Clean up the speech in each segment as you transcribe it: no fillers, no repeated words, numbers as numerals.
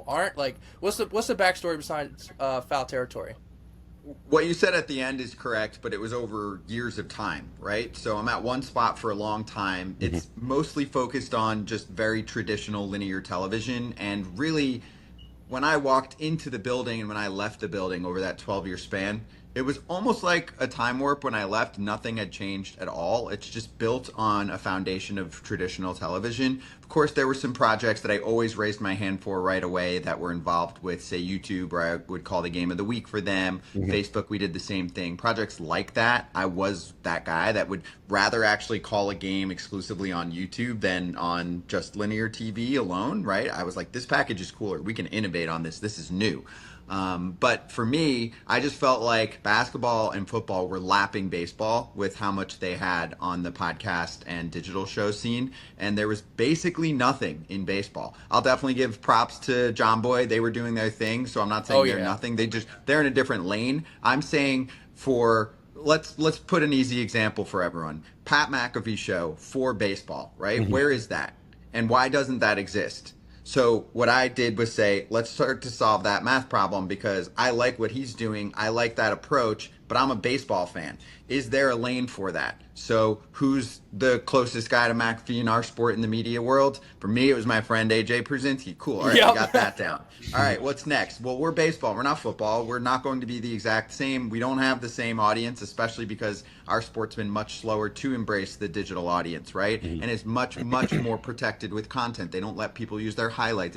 aren't? Like, what's the backstory besides foul territory? What you said at the end is correct, but it was over years of time, right? So I'm at one spot for a long time. Hmm. It's mostly focused on just very traditional linear television. And really, when I walked into the building and when I left the building over that 12-year span, it was almost like a time warp. When I left, nothing had changed at all. It's just built on a foundation of traditional television. Of course, there were some projects that I always raised my hand for right away that were involved with, say, YouTube, where I would call the game of the week for them. Hmm. Facebook, we did the same thing. Projects like that, I was that guy that would rather actually call a game exclusively on YouTube than on just linear TV alone, right? I was like, this package is cooler. We can innovate on this. This is new. But for me, I just felt like basketball and football were lapping baseball with how much they had on the podcast and digital show scene. And there was basically nothing in baseball. I'll definitely give props to John Boy. They were doing their thing. So I'm not Oh saying they're yeah. nothing. They're in a different lane. I'm saying for let's put an easy example for everyone. Pat McAfee show for baseball, right? Hmm. Where is that? And why doesn't that exist? So what I did was say, let's start to solve that math problem because I like what he's doing. I like that approach, but I'm a baseball fan. Is there a lane for that? So who's the closest guy to McAfee in our sport in the media world? For me, it was my friend AJ Przinsky. Cool. All right, we got Yep. that down. All right, what's next? Well, we're baseball. We're not football. We're not going to be the exact same. We don't have the same audience, especially because our sport's been much slower to embrace the digital audience, right? Hmm. And is much, much more protected with content. They don't let people use their highlights.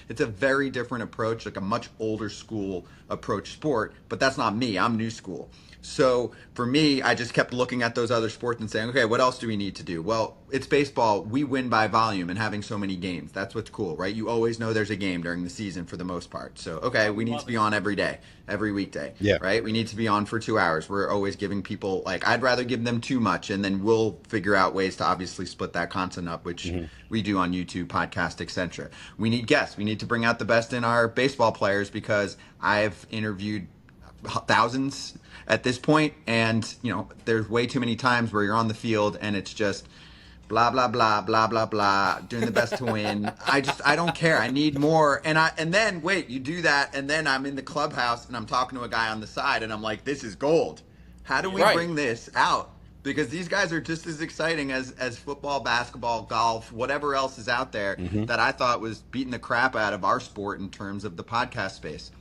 It's a very different approach, like a much older school approach sport, but that's not me. I'm new school. So for me, I just kept looking at those other sports and saying, okay, what else do we need to do? Well, it's baseball. We win by volume and having so many games. That's what's cool, right? You always know there's a game during the season for the most part. So, okay, I we need to love be it. on every day, every weekday, Yeah. right? We need to be on for 2 hours. We're always giving people, like, I'd rather give them too much, and then we'll figure out ways to obviously split that content up, which Hmm. we do on YouTube, podcast, etc. We need guests. We need to bring out the best in our baseball players because I've interviewed thousands at this point, and there's way too many times where you're on the field and it's just blah blah blah blah blah blah, doing the best to win. I don't care. I need more. And then wait, you do that, and then I'm in the clubhouse and I'm talking to a guy on the side, and I'm like, this is gold. How do we Right. bring this out? Because these guys are just as exciting as football, basketball, golf, whatever else is out there Hmm. that I thought was beating the crap out of our sport in terms of the podcast space.